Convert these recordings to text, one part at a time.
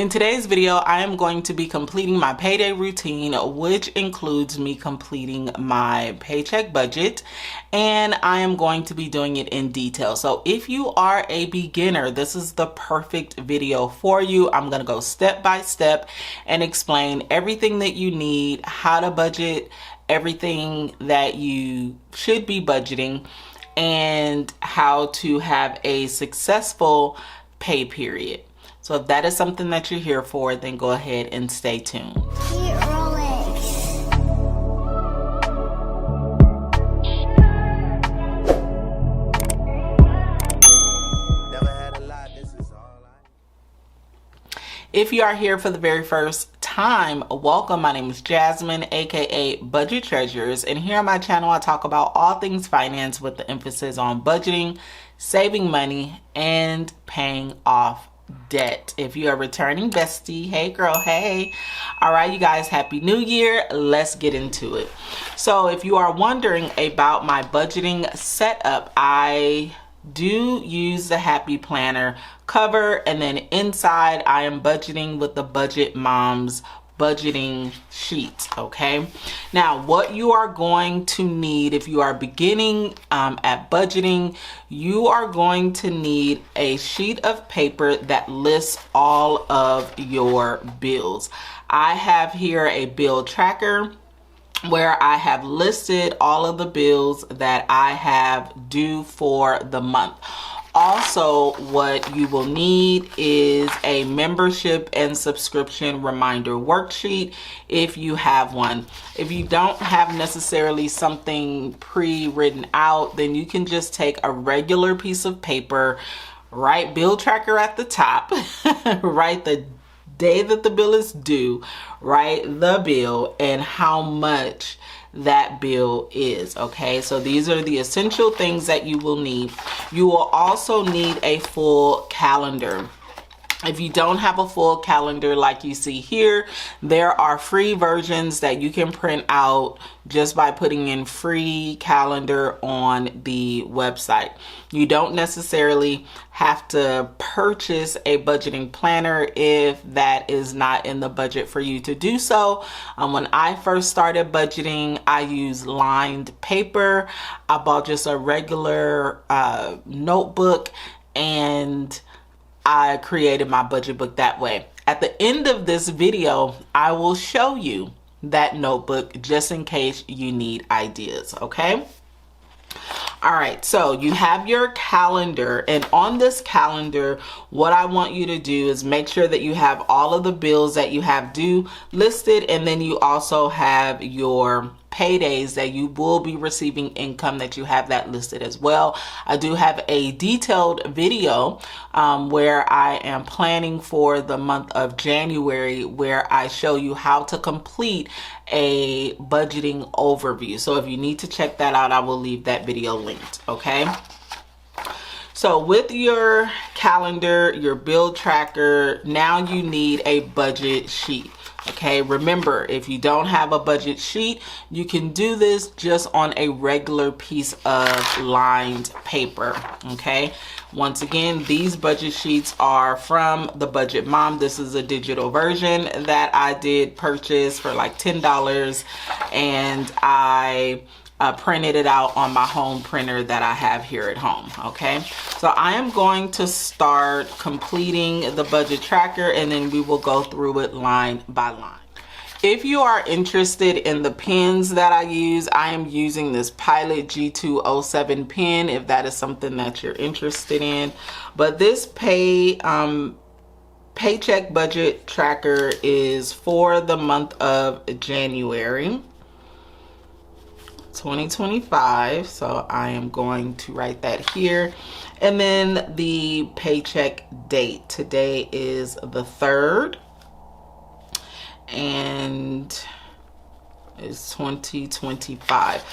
In today's video, I am going to be completing my payday routine, which includes me completing my paycheck budget, and I am going to be doing it in detail. So if you are a beginner, this is the perfect video for you. I'm going to go step by step and explain everything that you need, how to budget, everything that you should be budgeting, and how to have a successful pay period. So if that is something that you're here for, then go ahead and stay tuned. If you are here for the very first time, welcome. My name is Jasmine, aka Budget Treasures, and here on my channel I talk about all things finance with the emphasis on budgeting, saving money, and paying off debt. If you are returning bestie, hey girl, hey. All right, you guys, happy new year. Let's get into it. So if you are wondering about my budgeting setup, I do use the Happy Planner cover, and then inside I am budgeting with the Budget Moms budgeting sheets. Okay, now what you are going to need if you are beginning at budgeting, you are going to need a sheet of paper that lists all of your bills. I have here a bill tracker where I have listed all of the bills that I have due for the month. Also, what you will need is a membership and subscription reminder worksheet if you have one. If you don't have necessarily something pre-written out, then you can just take a regular piece of paper, write bill tracker at the top, write the day that the bill is due, write the bill and how much that bill is. Okay, so these are the essential things that you will need. You will also need a full calendar. If you don't have a full calendar like you see here, there are free versions that you can print out just by putting in free calendar on the website. You don't necessarily have to purchase a budgeting planner if that is not in the budget for you to do so. When I first started budgeting, I used lined paper. I bought just a regular notebook, and I created my budget book that way. At the end of this video, I will show you that notebook just in case you need ideas, okay? All right, so you have your calendar, and on this calendar, what I want you to do is make sure that you have all of the bills that you have due listed, and then you also have your paydays that you will be receiving income, that you have that listed as well. I do have a detailed video where I am planning for the month of January, where I show you how to complete a budgeting overview. So if you need to check that out, I will leave that video linked. Okay, so with your calendar, your bill tracker, now you need a budget sheet. Okay, remember, if you don't have a budget sheet, you can do this just on a regular piece of lined paper. Okay, once again, these budget sheets are from the Budget Mom. This is a digital version that I did purchase for like $10, and I printed it out on my home printer that I have here at home. Okay, so I am going to start completing the budget tracker, and then we will go through it line by line. If you are interested in the pens that I use, I am using this Pilot G207 pen if that is something that you're interested in. But this paycheck budget tracker is for the month of January 2025, so I am going to write that here. And then the paycheck date, today is the 3rd, and it's 2025.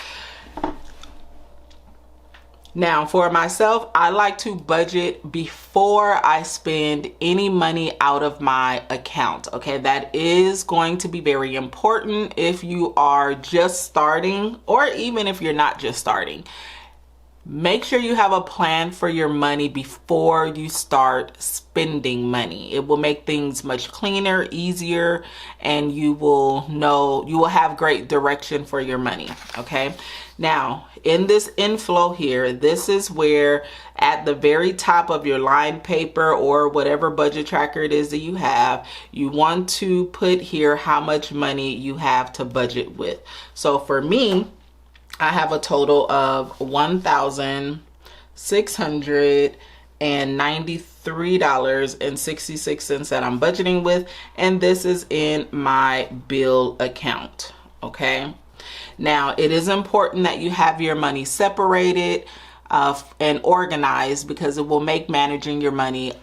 Now, for myself, I like to budget before I spend any money out of my account. Okay, that is going to be very important if you are just starting, or even if you're not just starting. Make sure you have a plan for your money before you start spending money. It will make things much cleaner, easier, and you will have great direction for your money, okay? Now, in this inflow here, this is where at the very top of your line paper or whatever budget tracker it is that you have, you want to put here how much money you have to budget with. So for me, I have a total of $1,693.66 that I'm budgeting with, and this is in my bill account, okay? Now, it is important that you have your money separated and organized, because it will make managing your money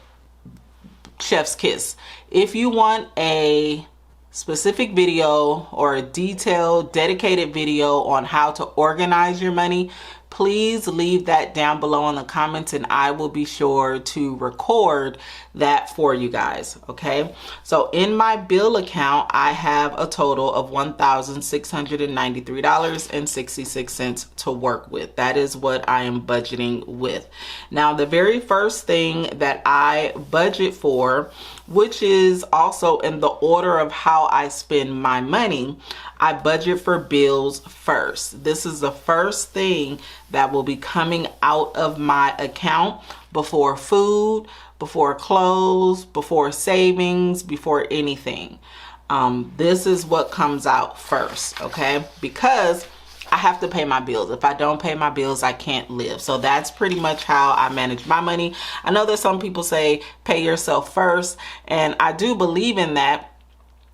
chef's kiss. If you want a specific video or a detailed, dedicated video on how to organize your money, please leave that down below in the comments and I will be sure to record that for you guys, okay? So in my bill account, I have a total of $1,693.66 to work with. That is what I am budgeting with. Now, the very first thing that I budget for, which is also in the order of how I spend my money, I budget for bills first. This is the first thing that will be coming out of my account before food, before clothes, before savings, before anything. This is what comes out first, okay? Because I have to pay my bills. If I don't pay my bills, I can't live. So that's pretty much how I manage my money. I know that some people say pay yourself first, and I do believe in that.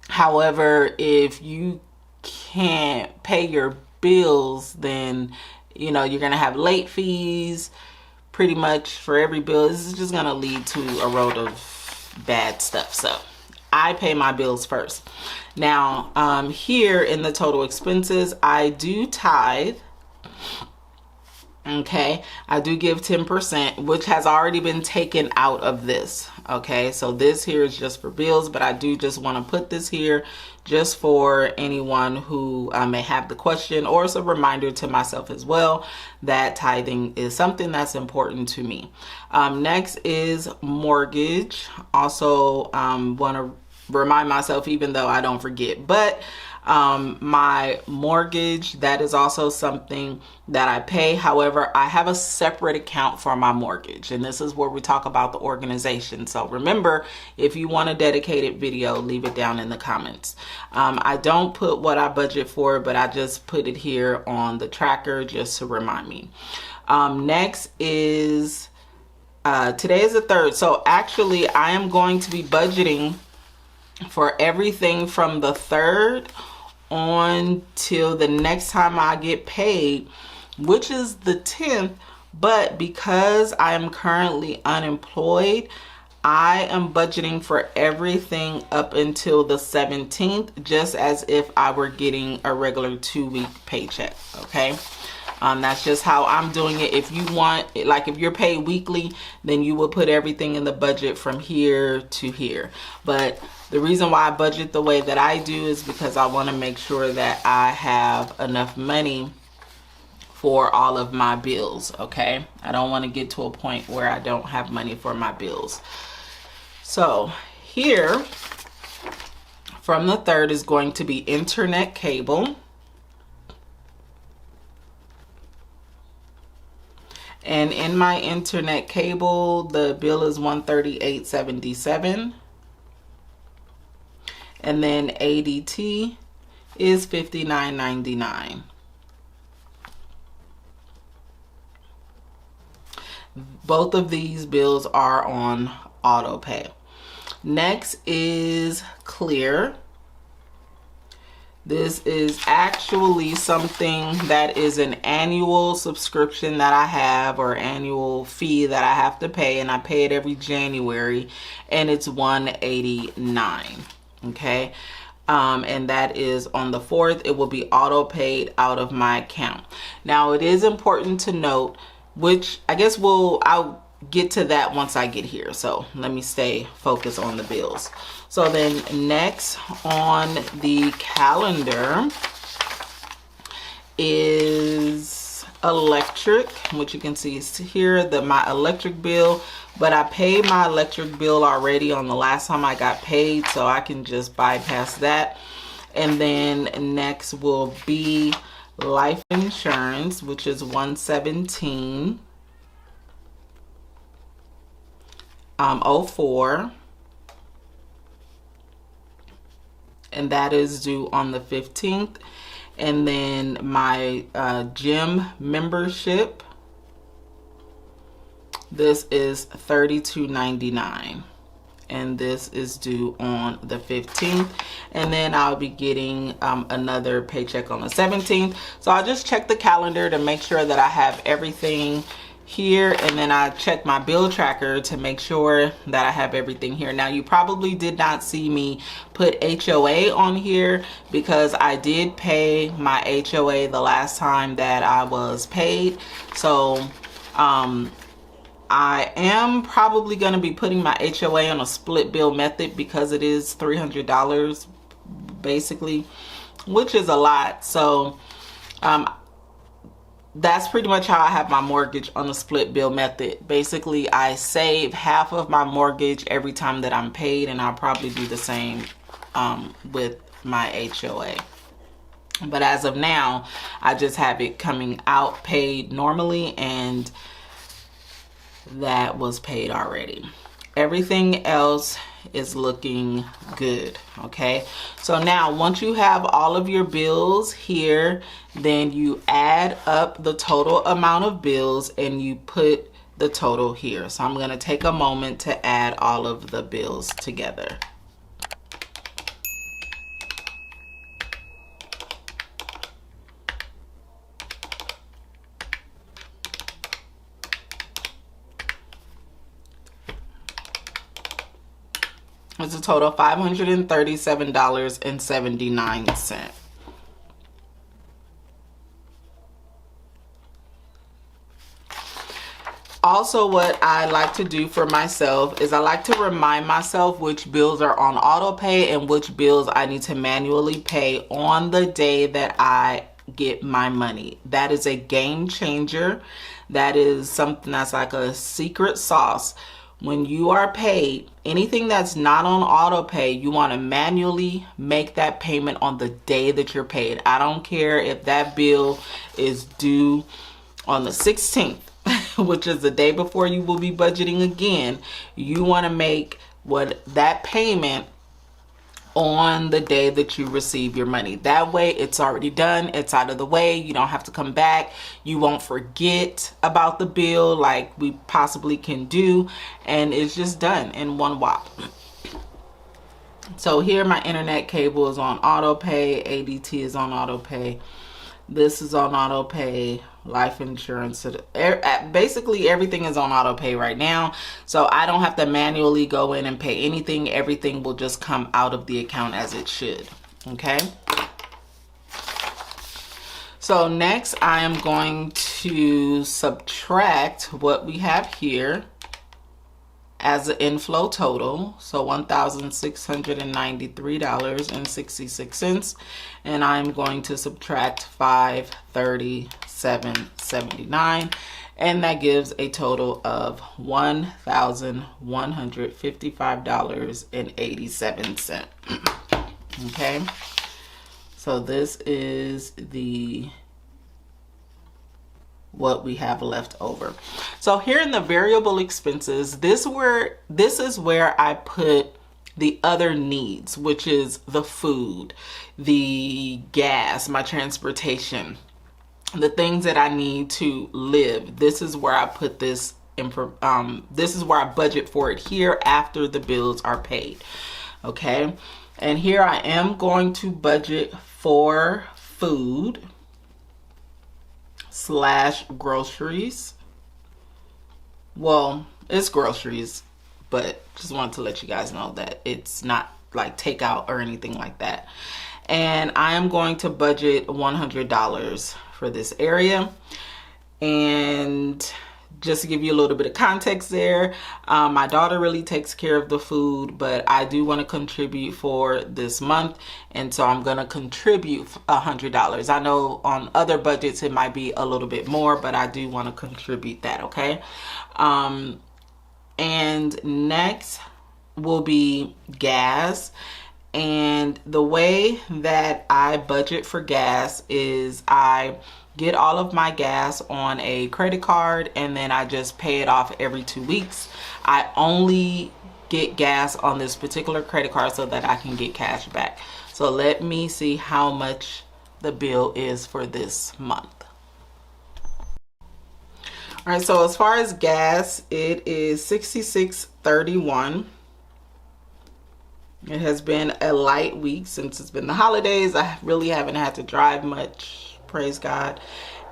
However, if you can't pay your bills, then you're going to have late fees pretty much for every bill. This is just going to lead to a road of bad stuff. So I pay my bills first. Now, here in the total expenses, I do tithe. Okay, I do give 10%, which has already been taken out of this. Okay, so this here is just for bills, but I do just want to put this here just for anyone who may have the question, or it's a reminder to myself as well that tithing is something that's important to me. Next is mortgage. Also want to remind myself, even though I don't forget, but my mortgage, that is also something that I pay. However, I have a separate account for my mortgage, and this is where we talk about the organization. So remember, if you want a dedicated video, leave it down in the comments. I don't put what I budget for, but I just put it here on the tracker just to remind me. Next is today is the 3rd, so actually I am going to be budgeting for everything from the 3rd on till the next time I get paid, which is the 10th. But because I am currently unemployed, I am budgeting for everything up until the 17th, just as if I were getting a regular 2-week paycheck, okay? That's just how I'm doing it. If you want, like if you're paid weekly, then you will put everything in the budget from here to here. But the reason why I budget the way that I do is because I want to make sure that I have enough money for all of my bills, okay? I don't want to get to a point where I don't have money for my bills. So here, from the 3rd is going to be internet cable. And in my internet cable, the bill is $138.77. And then ADT is $59.99. Both of these bills are on auto pay. Next is Clear. This is actually something that is an annual subscription that I have, or annual fee that I have to pay, and I pay it every January, and it's $189. Okay, and that is on the 4th. It will be auto paid out of my account. Now, it is important to note, which I guess I'll get to that once I get here. So let me stay focused on the bills. So then next on the calendar is electric, which you can see is here, my electric bill, but I paid my electric bill already on the last time I got paid, so I can just bypass that. And then next will be life insurance, which is $117.04, and that is due on the 15th. And then my gym membership, this is $32.99, and this is due on the 15th. And then I'll be getting another paycheck on the 17th. So I'll just check the calendar to make sure that I have everything here, and then I check my bill tracker to make sure that I have everything here. Now, you probably did not see me put HOA on here because I did pay my HOA the last time that I was paid. So I am probably going to be putting my HOA on a split bill method because it is $300 basically, which is a lot. So that's pretty much how I have my mortgage on a split bill method. Basically, I save half of my mortgage every time that I'm paid, and I'll probably do the same with my HOA. But as of now, I just have it coming out paid normally, and that was paid already. Everything else is looking good. Okay, so now once you have all of your bills here, then you add up the total amount of bills and you put the total here. So I'm going to take a moment to add all of the bills together. It's a total of $537.79. Also, what I like to do for myself is I like to remind myself which bills are on auto pay and which bills I need to manually pay on the day that I get my money. That is a game changer. That is something that's like a secret sauce. When you are paid, anything that's not on auto pay, you want to manually make that payment on the day that you're paid. I don't care if that bill is due on the 16th, which is the day before you will be budgeting again. You want to make that payment on the day that you receive your money. That way it's already done, it's out of the way, you don't have to come back, you won't forget about the bill like we possibly can do, and it's just done in one whop. So here my internet cable is on auto pay, ADT is on auto pay, this is on auto pay, life insurance, basically everything is on auto pay right now, so I don't have to manually go in and pay anything. Everything will just come out of the account as it should. Okay, so next I am going to subtract what we have here as an inflow total, so $1,693.66, and I'm going to subtract $537.79, and that gives a total of $1,155.87. Okay, so this is what we have left over. So here in the variable expenses, this is where I put the other needs, which is the food, the gas, my transportation, the things that I need to live. This is where I put this this is where I budget for it here after the bills are paid. Okay, and here I am going to budget for food / groceries. Well, it's groceries, but just wanted to let you guys know that it's not like takeout or anything like that. And I am going to budget $100 for this area. And just to give you a little bit of context there, my daughter really takes care of the food, but I do want to contribute for this month, and so I'm going to contribute $100. I know on other budgets it might be a little bit more, but I do want to contribute that, okay? And next will be gas. And the way that I budget for gas is I get all of my gas on a credit card, and then I just pay it off every 2 weeks. I only get gas on this particular credit card so that I can get cash back. So let me see how much the bill is for this month. All right, so as far as gas, it is $66.31. It has been a light week since it's been the holidays. I really haven't had to drive much, praise God.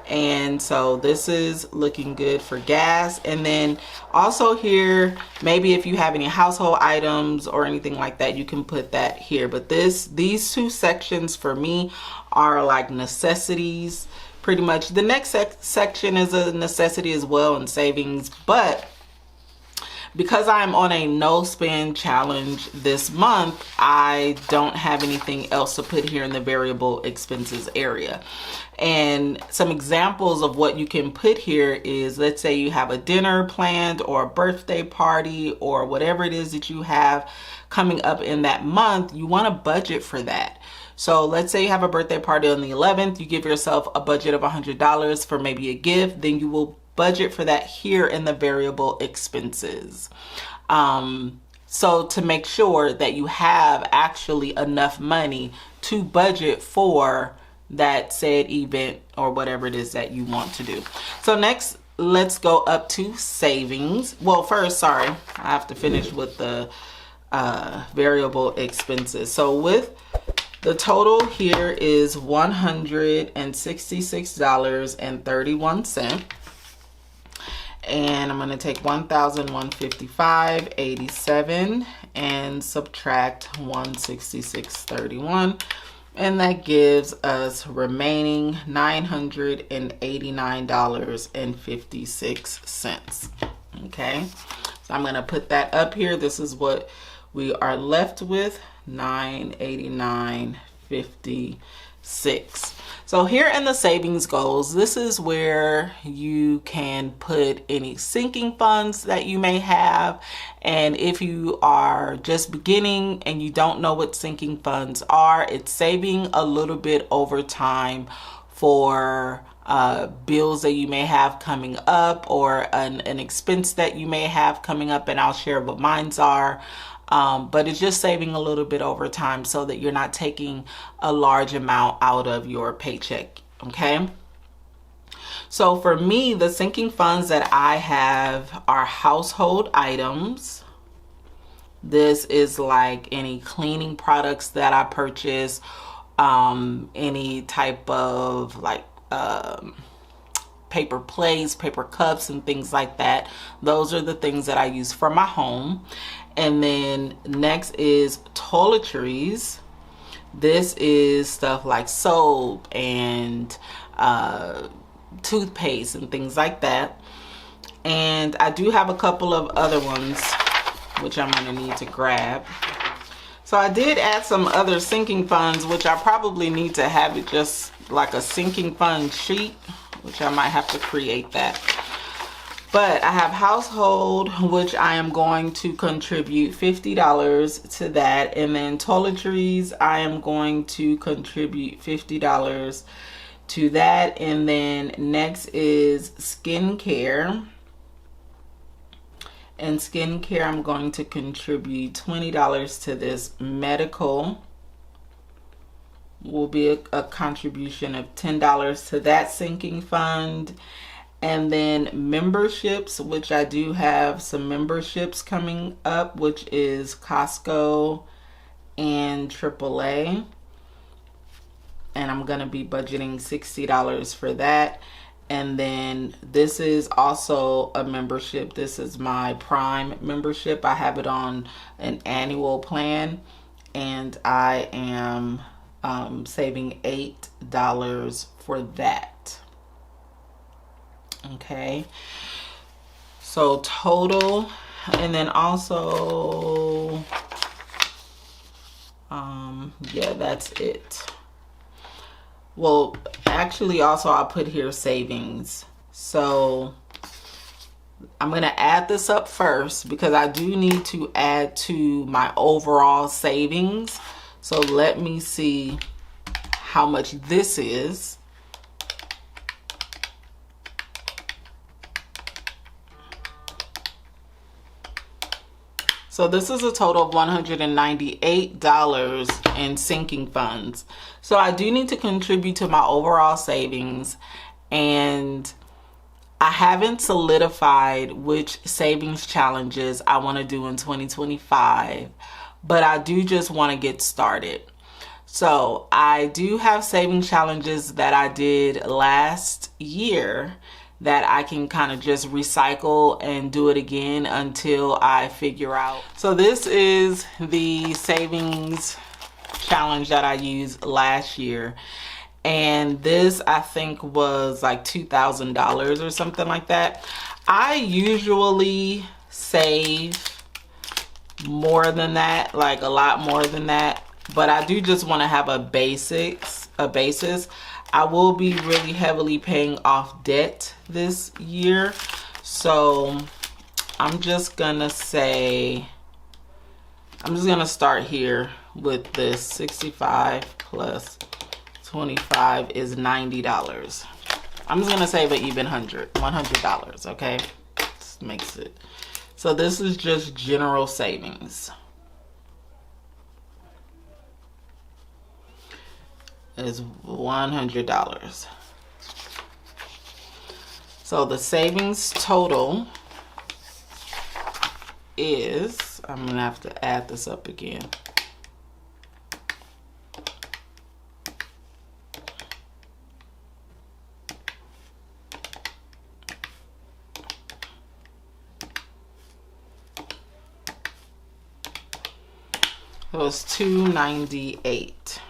And so this is looking good for gas. And then also here, maybe if you have any household items or anything like that, you can put that here. But these two sections for me are like necessities. Pretty much the next section is a necessity as well, and savings. But because I'm on a no spend challenge this month, I don't have anything else to put here in the variable expenses area. And some examples of what you can put here is, let's say you have a dinner planned or a birthday party or whatever it is that you have coming up in that month, you want to budget for that. So let's say you have a birthday party on the 11th, you give yourself a budget of $100 for maybe a gift, then you will budget for that here in the variable expenses. So to make sure that you have actually enough money to budget for that said event or whatever it is that you want to do. So next, let's go up to savings. Well, first, sorry, I have to finish with the variable expenses. So with the total here is $166.31. And I'm going to take 1,155.87 and subtract 166.31, and that gives us remaining $989.56. Okay, so I'm going to put that up here. This is what we are left with, $989.56. So here in the savings goals, this is where you can put any sinking funds that you may have. And if you are just beginning and you don't know what sinking funds are, it's saving a little bit over time for bills that you may have coming up, or an expense that you may have coming up, and I'll share what mine's are. But it's just saving a little bit over time so that you're not taking a large amount out of your paycheck, okay? So for me, the sinking funds that I have are household items. This is like any cleaning products that I purchase, any type of like paper plates, paper cups, and things like that. Those are the things that I use for my home. And then next is toiletries. This is stuff like soap and toothpaste and things like that. And I do have a couple of other ones which I'm gonna need to grab. So I did add some other sinking funds, which I probably need to have it just like a sinking fund sheet, which I might have to create that. But I have household, which I am going to contribute $50 to that. And then toiletries, I am going to contribute $50 to that. And then next is skincare. And skincare, I'm going to contribute $20 to this. Medical will be a contribution of $10 to that sinking fund. And then memberships, which I do have some memberships coming up, which is Costco and AAA. And I'm going to be budgeting $60 for that. And then this is also a membership. This is my Prime membership. I have it on an annual plan, and I am saving $8 for that. Okay, So total, and then also, yeah, that's it. Well, actually also I'll put here savings. So I'm going to add this up first because I do need to add to my overall savings. So let me see how much this is. So this is a total of $198 in sinking funds. So I do need to contribute to my overall savings, and I haven't solidified which savings challenges I want to do in 2025, but I do just want to get started. So I do have savings challenges that I did last year that I can kind of just recycle and do it again until I figure out. So this is the savings challenge that I used last year. And this, I think, was like $2,000 or something like that. I usually save more than that, like a lot more than that. But I do just want to have a basis. I will be really heavily paying off debt this year. So I'm just gonna say, I'm just gonna start here with this 65 plus 25 is $90. I'm just gonna save an even $100, okay? This makes it. So this is just general savings. Is $100. So the savings total is, I'm gonna have to add this up again. It was $298.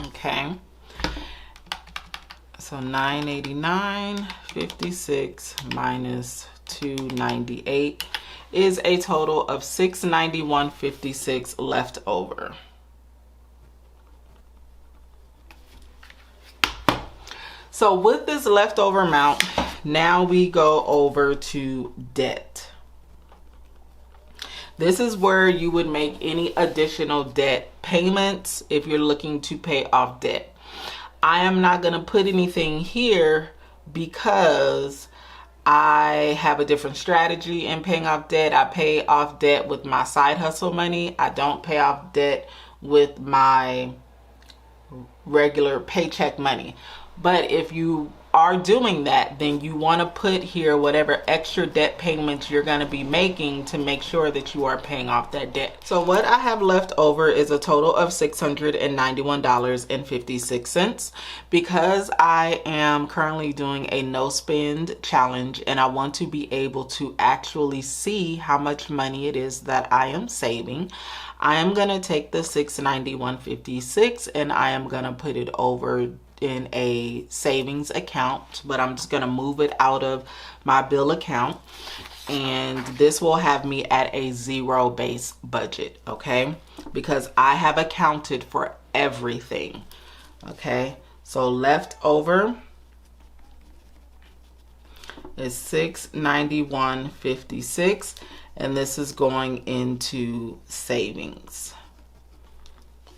Okay, so $989.56 minus $298 is a total of $691.56 left over. So with this leftover amount, now we go over to debt. This is where you would make any additional debt payments if you're looking to pay off debt. I am not going to put anything here because I have a different strategy in paying off debt. I pay off debt with my side hustle money. I don't pay off debt with my regular paycheck money. But if you are doing that, then you want to put here whatever extra debt payments you're going to be making to make sure that you are paying off that debt. So what I have left over is a total of $691.56. Because I am currently doing a no spend challenge and I want to be able to actually see how much money it is that I am saving, I am going to take the $691.56 and I am going to put it over in a savings account, but I'm just going to move it out of my bill account, and this will have me at a zero base budget, okay? Because I have accounted for everything, okay? So left over is $691.56, and this is going into savings.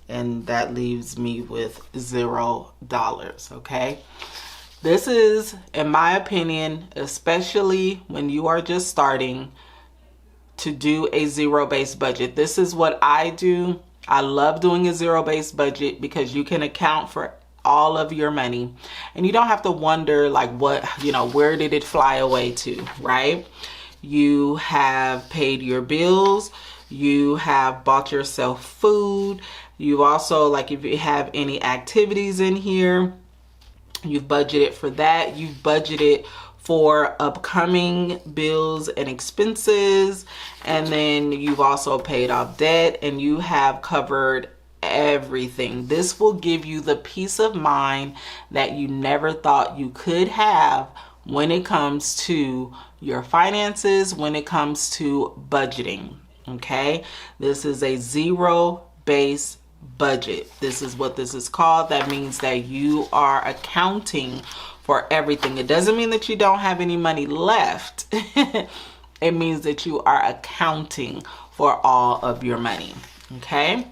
And that leaves me with $0, okay? This is, in my opinion, especially when you are just starting, to do a zero-based budget. This is what I do. I love doing a zero-based budget because you can account for all of your money. And you don't have to wonder, like, what, where did it fly away to, right? You have paid your bills. You have bought yourself food. You've also, like, if you have any activities in here, you've budgeted for that. You've budgeted for upcoming bills and expenses. And then you've also paid off debt and you have covered everything. This will give you the peace of mind that you never thought you could have when it comes to your finances, when it comes to budgeting. Okay, this is a zero-based budget. This is what this is called. That means that you are accounting for everything. It doesn't mean that you don't have any money left. It means that you are accounting for all of your money. Okay.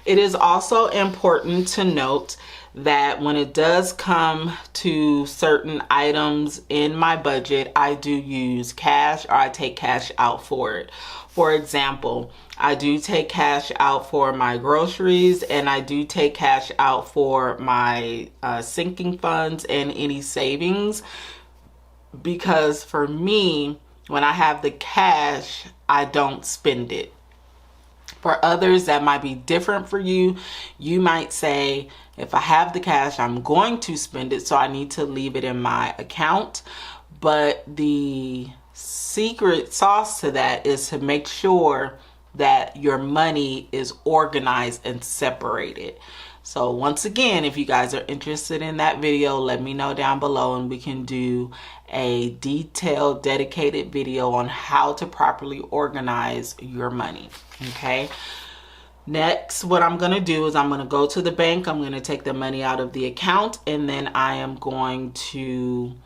It is also important to note that when it does come to certain items in my budget, I do use cash, or I take cash out for it. For example, I do take cash out for my groceries, and I do take cash out for my sinking funds and any savings, because for me, when I have the cash, I don't spend it. For others, that might be different for you. You might say, if I have the cash, I'm going to spend it, so I need to leave it in my account. But the secret sauce to that is to make sure that your money is organized and separated. So once again, if you guys are interested in that video, let me know down below and we can do a detailed, dedicated video on how to properly organize your money. Okay. Next, what I'm going to do is I'm going to go to the bank. I'm going to take the money out of the account, and then I am going to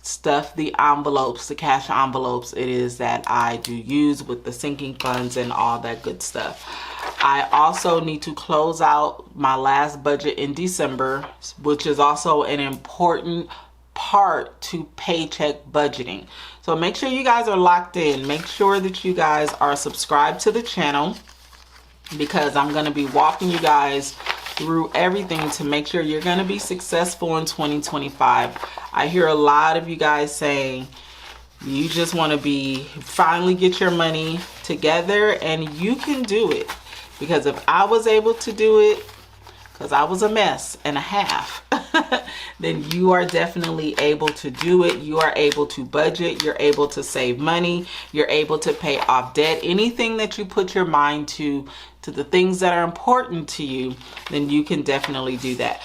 stuff the envelopes, the cash envelopes it is that I do use with the sinking funds and all that good stuff. I also need to close out my last budget in December, which is also an important part to paycheck budgeting. So make sure you guys are locked in. Make sure that you guys are subscribed to the channel, because I'm going to be walking you guys through everything to make sure you're going to be successful in 2025. I hear a lot of you guys saying you just want to finally get your money together, and you can do it. Because if I was able to do it, because I was a mess and a half, then you are definitely able to do it. You are able to budget. You're able to save money. You're able to pay off debt. Anything that you put your mind to the things that are important to you, then you can definitely do that.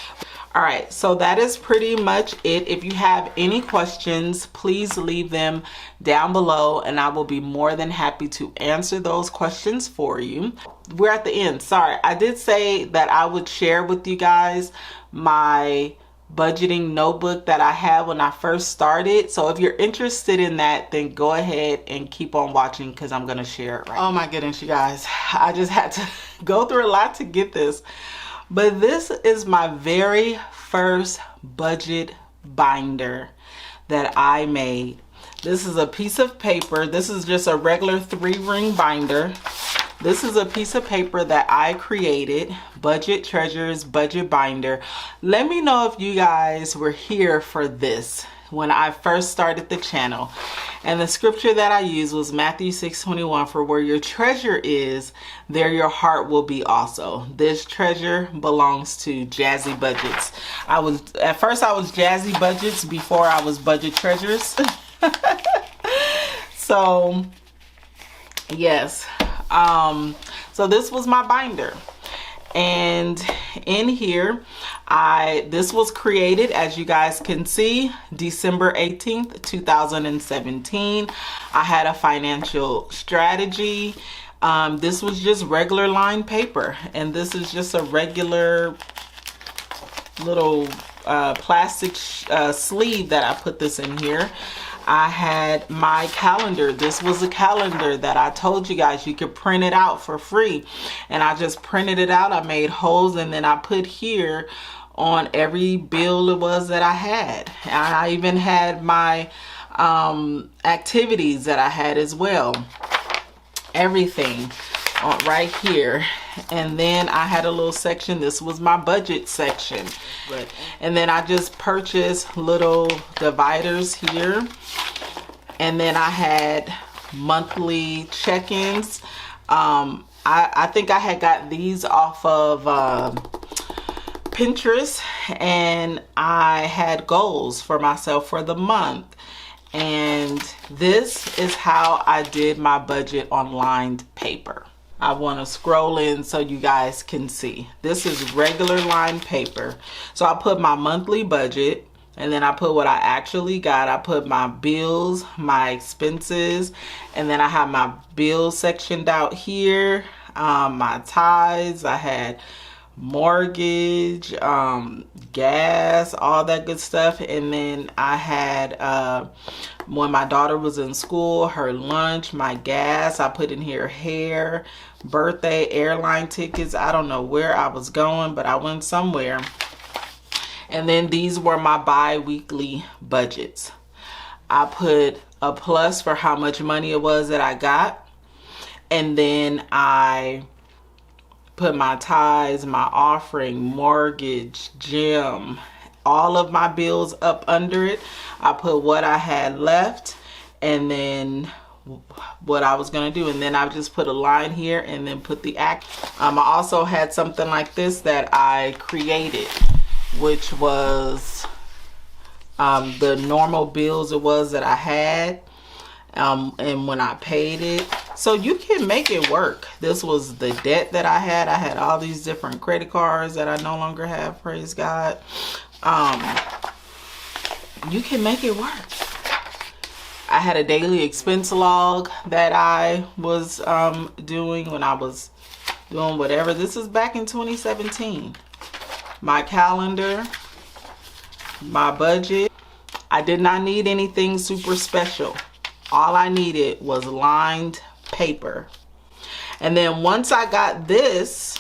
All right, so that is pretty much it. If you have any questions, please leave them down below, and I will be more than happy to answer those questions for you. We're at the end. Sorry, I did say that I would share with you guys my budgeting notebook that I had when I first started. So if you're interested in that, then go ahead and keep on watching, because I'm going to share it right now. Oh my goodness, you guys. I just had to go through a lot to get this. But this is my very first budget binder that I made. This is a piece of paper. This is just a regular 3-ring binder. This is a piece of paper that I created, Budget Treasures Budget Binder. Let me know if you guys were here for this when I first started the channel. And the scripture that I used was Matthew 6:21, for where your treasure is, there your heart will be also. This treasure belongs to Jazzy Budgets. At first I was Jazzy Budgets before I was Budget Treasures. So yes. So this was my binder, and in here this was created, as you guys can see, December 18th 2017. I had a financial strategy. This was just regular lined paper, and this is just a regular little plastic sleeve that I put this in here. I had my calendar. This was a calendar that I told you guys you could print it out for free. And I just printed it out. I made holes, and then I put here on every bill it was that I had. And I even had my activities that I had as well. Everything right here. And then I had a little section. This was my budget section. And then I just purchased little dividers here. And then I had monthly check-ins. I think I had got these off of Pinterest, and I had goals for myself for the month. And this is how I did my budget on lined paper. I want to scroll in so you guys can see. This is regular lined paper. So I put my monthly budget, And then I put what I actually got. I put my bills, my expenses, and then I have my bills sectioned out here. My tithes, I had mortgage, gas, all that good stuff. And then I had, when my daughter was in school, her lunch, my gas. I put in here hair, birthday, airline tickets. I don't know where I was going, but I went somewhere. And then these were my bi-weekly budgets. I put a plus for how much money it was that I got. And then I put my tithes, my offering, mortgage, gym, all of my bills up under it. I put what I had left and then what I was going to do. And then I just put a line here and then put the act. I also had something like this that I created, which was the normal bills it was that I had, and when I paid it. So you can make it work. This was the debt that I had. I had all these different credit cards that I no longer have, praise God. You can make it work. I had a daily expense log that I was doing when I was doing whatever. This is back in 2017. My calendar, my budget. I did not need anything super special. All I needed was lined paper. And then once I got this,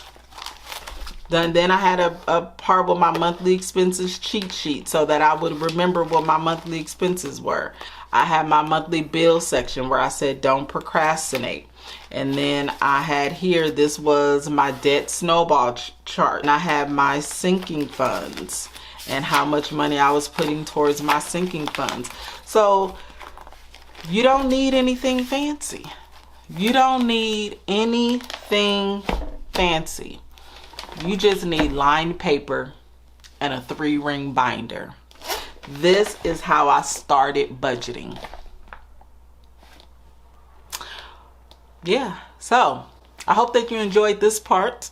then I had a part with my monthly expenses cheat sheet so that I would remember what my monthly expenses were. I had my monthly bill section where I said don't procrastinate. And then I had here, this was my debt snowball chart. And I had my sinking funds and how much money I was putting towards my sinking funds. So you don't need anything fancy. You don't need anything fancy. You just need lined paper and a 3-ring binder. This is how I started budgeting. Yeah, so I hope that you enjoyed this part.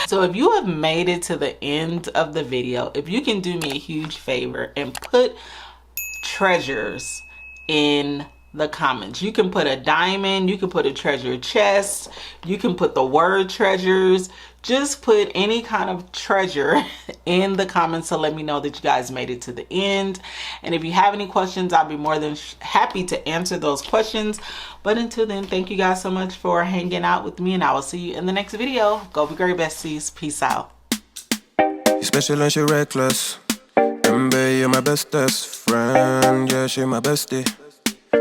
So if you have made it to the end of the video, if you can do me a huge favor and put treasures in the comments. You can put a diamond, you can put a treasure chest, you can put the word treasures. Just put any kind of treasure in the comments to let me know that you guys made it to the end. And if you have any questions, I'll be more than happy to answer those questions. But until then, thank you guys so much for hanging out with me, and I will see you in the next video. Go be great, besties. Peace out. You special and she reckless. Remember, you're my bestest friend. Yeah, she my bestie.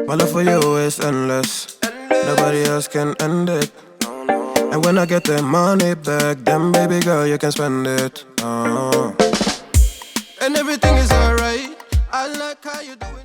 My love for you is endless. Nobody else can end it. And when I get the money back, then baby girl, you can spend it. And everything is alright. I like how you doing.